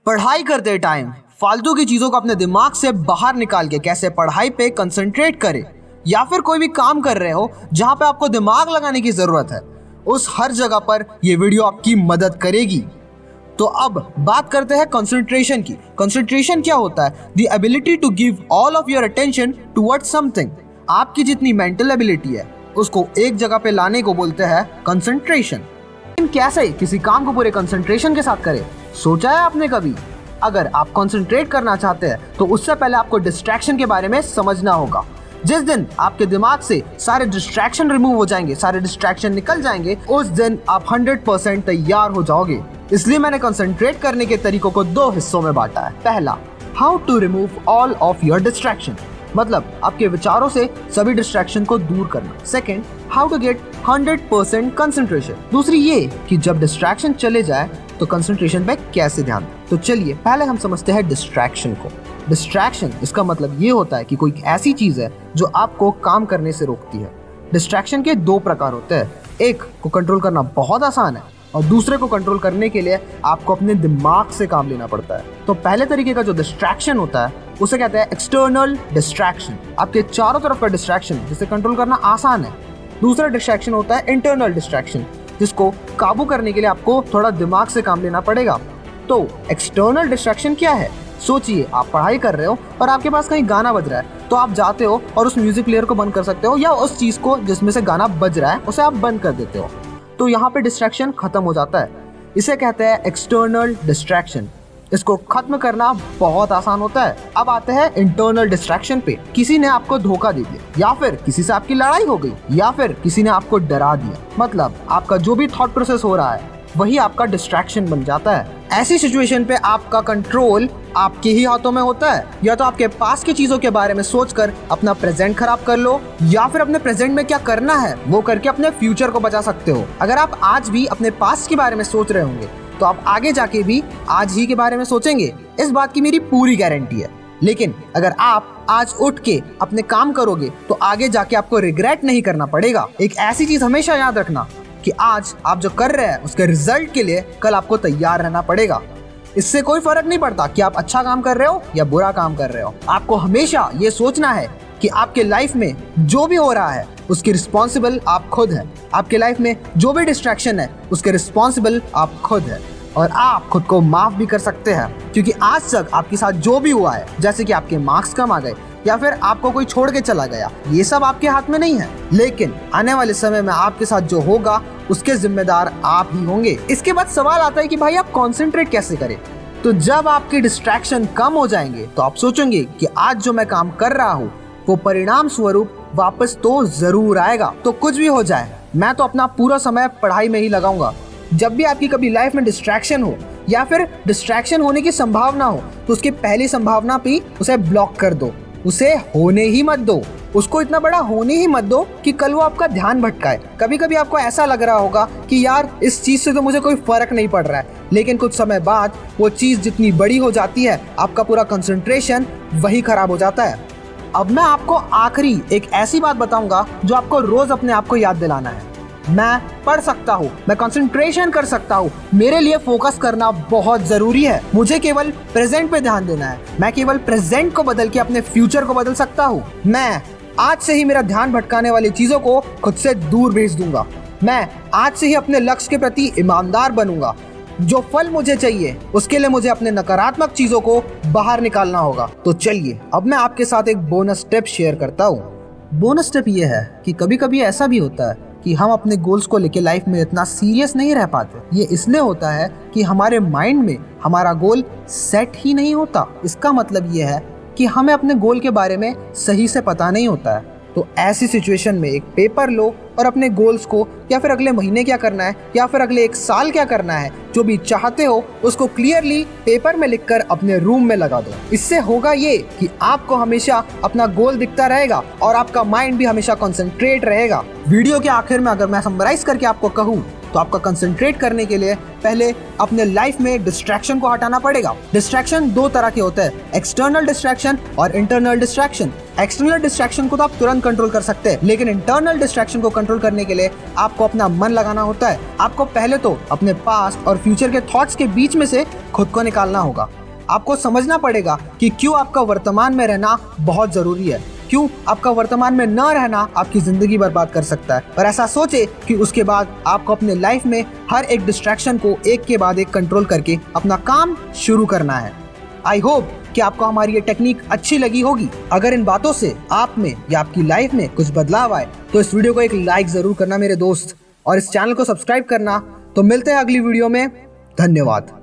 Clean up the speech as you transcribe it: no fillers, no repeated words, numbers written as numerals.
पढ़ाई करते टाइम फालतू की चीजों को अपने दिमाग से बाहर निकाल के कैसे पढ़ाई पे कंसंट्रेट करें, या फिर कोई भी काम कर रहे हो जहां पे आपको दिमाग लगाने की जरूरत है, उस हर जगह पर ये वीडियो आपकी मदद करेगी। तो अब बात करते हैं कंसंट्रेशन की। कंसंट्रेशन क्या होता है? The ability to give all of your attention towards something. आपकी जितनी मेंटल एबिलिटी है उसको एक जगह पे लाने को बोलते हैं कंसंट्रेशन। कैसे किसी काम को पूरे कंसंट्रेशन के साथ करें, सोचा है आपने कभी? अगर आप कंसंट्रेट करना चाहते हैं तो उससे पहले आपको डिस्ट्रैक्शन के बारे में समझना होगा। जिस दिन आपके दिमाग से सारे डिस्ट्रैक्शन रिमूव हो जाएंगे, सारे डिस्ट्रैक्शन निकल जाएंगे, उस दिन आप 100% तैयार हो जाओगे। इसलिए मैंने कंसंट्रेट करने के तरीकों को 2 हिस्सों में बांटा है। पहला, how to remove all of your distraction, मतलब आपके विचारों से सभी डिस्ट्रैक्शन को दूर करना। Second, how to get 100% concentration. दूसरी ये कि जब डिस्ट्रैक्शन चले जाए तो कंसंट्रेशन पे कैसे ध्यान दें। तो चलिए पहले हम समझते हैं डिस्ट्रैक्शन को। डिस्ट्रैक्शन इसका मतलब ये होता है कि कोई ऐसी चीज है जो आपको काम करने से रोकती है। डिस्ट्रैक्शन के 2 प्रकार होते हैं। एक को कंट्रोल करना बहुत आसान है और दूसरे को कंट्रोल करने के लिए आपको अपने दिमाग से काम लेना पड़ता है। तो पहले तरीके का जो डिस्ट्रैक्शन होता है उसे कहते हैं एक्सटर्नल डिस्ट्रैक्शन, आपके चारों तरफ का डिस्ट्रैक्शन जिसे कंट्रोल करना आसान है। दूसरा डिस्ट्रैक्शन होता है इंटरनल डिस्ट्रैक्शन, जिसको काबू करने के लिए आपको थोड़ा दिमाग से काम लेना पड़ेगा। तो एक्सटर्नल डिस्ट्रैक्शन क्या है? सोचिए, आप पढ़ाई कर रहे हो और आपके पास कहीं गाना बज रहा है, तो आप जाते हो और उस म्यूजिक प्लेयर को बंद कर सकते हो, या उस चीज को जिसमें से गाना बज रहा है उसे आप बंद कर देते हो। तो यहाँ पे डिस्ट्रैक्शन खत्म हो जाता है। इसे कहते हैं एक्सटर्नल डिस्ट्रैक्शन। इसको खत्म करना बहुत आसान होता है। अब आते हैं इंटरनल डिस्ट्रैक्शन पे। किसी ने आपको धोखा दे दिया, या फिर किसी से आपकी लड़ाई हो गई, या फिर किसी ने आपको डरा दिया, मतलब आपका जो भी थॉट प्रोसेस हो रहा है वही आपका डिस्ट्रैक्शन बन जाता है। ऐसी सिचुएशन पे आपका कंट्रोल आपके ही हाथों में होता है। या तो आपके पास की चीजों के बारे में सोचकर अपना प्रेजेंट खराब कर लो, या फिर अपने प्रेजेंट में क्या करना है वो करके अपने फ्यूचर को बचा सकते हो। अगर आप आज भी अपने पास्ट के बारे में सोच रहे होंगे तो आप आगे जाके भी आज ही के बारे में सोचेंगे, इस बात की मेरी पूरी गारंटी है। लेकिन अगर आप आज उठ के अपने काम करोगे तो आगे जाके आपको रिग्रेट नहीं करना पड़ेगा। एक ऐसी चीज हमेशा याद रखना कि आज आप जो कर रहे हैं उसके रिजल्ट के लिए कल आपको तैयार रहना पड़ेगा। इससे कोई फर्क नहीं पड़ता कि आप अच्छा काम कर रहे हो या बुरा काम कर रहे हो। आपको हमेशा ये सोचना है कि आपके लाइफ में जो भी हो रहा है उसकी रिस्पॉन्सिबल आप खुद हैं। आपके लाइफ में जो भी डिस्ट्रैक्शन है उसके रिस्पॉन्सिबल आप खुद हैं, और आप खुद को माफ भी कर सकते हैं, क्योंकि आज तक आपके साथ जो भी हुआ है, जैसे कि आपके मार्क्स कम आ गए या फिर आपको कोई छोड़ के चला गया, ये सब आपके हाथ में नहीं है। लेकिन आने वाले समय में आपके साथ जो होगा उसके जिम्मेदार आप ही होंगे। इसके बाद सवाल आता है कि भाई आप कॉन्सेंट्रेट कैसे करें? तो जब आपके डिस्ट्रैक्शन कम हो जाएंगे तो आप सोचेंगे कि आज जो मैं काम कर रहा हूँ वो परिणाम स्वरूप वापस तो जरूर आएगा। तो कुछ भी हो जाए, मैं तो अपना पूरा समय पढ़ाई में ही लगाऊंगा। जब भी आपकी कभी लाइफ में डिस्ट्रैक्शन हो या फिर डिस्ट्रैक्शन होने की संभावना हो तो उसकी पहली संभावना पे उसे ब्लॉक कर दो, उसे होने ही मत दो। उसको इतना बड़ा होने ही मत दो कि कल वो आपका ध्यान भटकाए। कभी कभी आपको ऐसा लग रहा होगा कि यार इस चीज से तो मुझे कोई फर्क नहीं पड़ रहा है, लेकिन कुछ समय बाद वो चीज जितनी बड़ी हो जाती है आपका पूरा कंसंट्रेशन वही खराब हो जाता है। अब मैं आपको आखिरी एक ऐसी बात बताऊंगा जो आपको रोज अपने आप को याद दिलाना है। मैं पढ़ सकता हूँ, मैं कंसंट्रेशन कर सकता हूँ, मेरे लिए फोकस करना बहुत जरूरी है। मुझे केवल प्रेजेंट पे ध्यान देना है। मैं केवल प्रेजेंट को बदल के अपने फ्यूचर को बदल सकता हूँ। मैं आज से ही मेरा ध्यान भटकाने वाली चीजों को खुद से दूर भेज दूंगा। मैं आज से ही अपने लक्ष्य के प्रति ईमानदार बनूंगा। जो फल मुझे चाहिए उसके लिए मुझे अपने नकारात्मक चीजों को बाहर निकालना होगा। तो चलिए अब मैं आपके साथ एक बोनस टिप शेयर करता हूँ। बोनस टिप ये है कि कभी कभी ऐसा भी होता है कि हम अपने गोल्स को लेके लाइफ में इतना सीरियस नहीं रह पाते। ये इसलिए होता है कि हमारे माइंड में हमारा गोल सेट ही नहीं होता। इसका मतलब ये है कि हमें अपने गोल के बारे में सही से पता नहीं होता है। तो ऐसी सिचुएशन में एक पेपर लो और अपने गोल्स को, या फिर अगले महीने क्या करना है या फिर अगले 1 साल क्या करना है, जो भी चाहते हो उसको क्लियरली पेपर में लिखकर अपने रूम में लगा दो। इससे होगा ये कि आपको हमेशा अपना गोल दिखता रहेगा और आपका माइंड भी हमेशा कंसंट्रेट रहेगा। वीडियो के आखिर में अगर मैं समराइज करके आपको कहूँ तो आपका कंसंट्रेट करने के लिए पहले अपने लाइफ में डिस्ट्रैक्शन को हटाना पड़ेगा। डिस्ट्रैक्शन 2 तरह के होते हैं, एक्सटर्नल डिस्ट्रैक्शन और इंटरनल डिस्ट्रैक्शन। एक्सटर्नल डिस्ट्रैक्शन को तो आप तुरंत कंट्रोल कर सकते हैं, लेकिन इंटरनल डिस्ट्रैक्शन को कंट्रोल करने के लिए आपको अपना मन लगाना होता है। आपको पहले तो अपने पास्ट और फ्यूचर के थॉट्स के बीच में से खुद को निकालना होगा। आपको समझना पड़ेगा कि क्यों आपका वर्तमान में रहना बहुत जरूरी है, क्यों आपका वर्तमान में न रहना आपकी जिंदगी बर्बाद कर सकता है। और ऐसा सोचे कि उसके बाद आपको अपने लाइफ में हर एक डिस्ट्रैक्शन को एक के बाद एक कंट्रोल करके अपना काम शुरू करना है। आई होप कि आपको हमारी ये टेक्निक अच्छी लगी होगी। अगर इन बातों से आप में या आपकी लाइफ में कुछ बदलाव आए तो इस वीडियो को एक लाइक जरूर करना मेरे दोस्त, और इस चैनल को सब्सक्राइब करना। तो मिलते हैं अगली वीडियो में। धन्यवाद।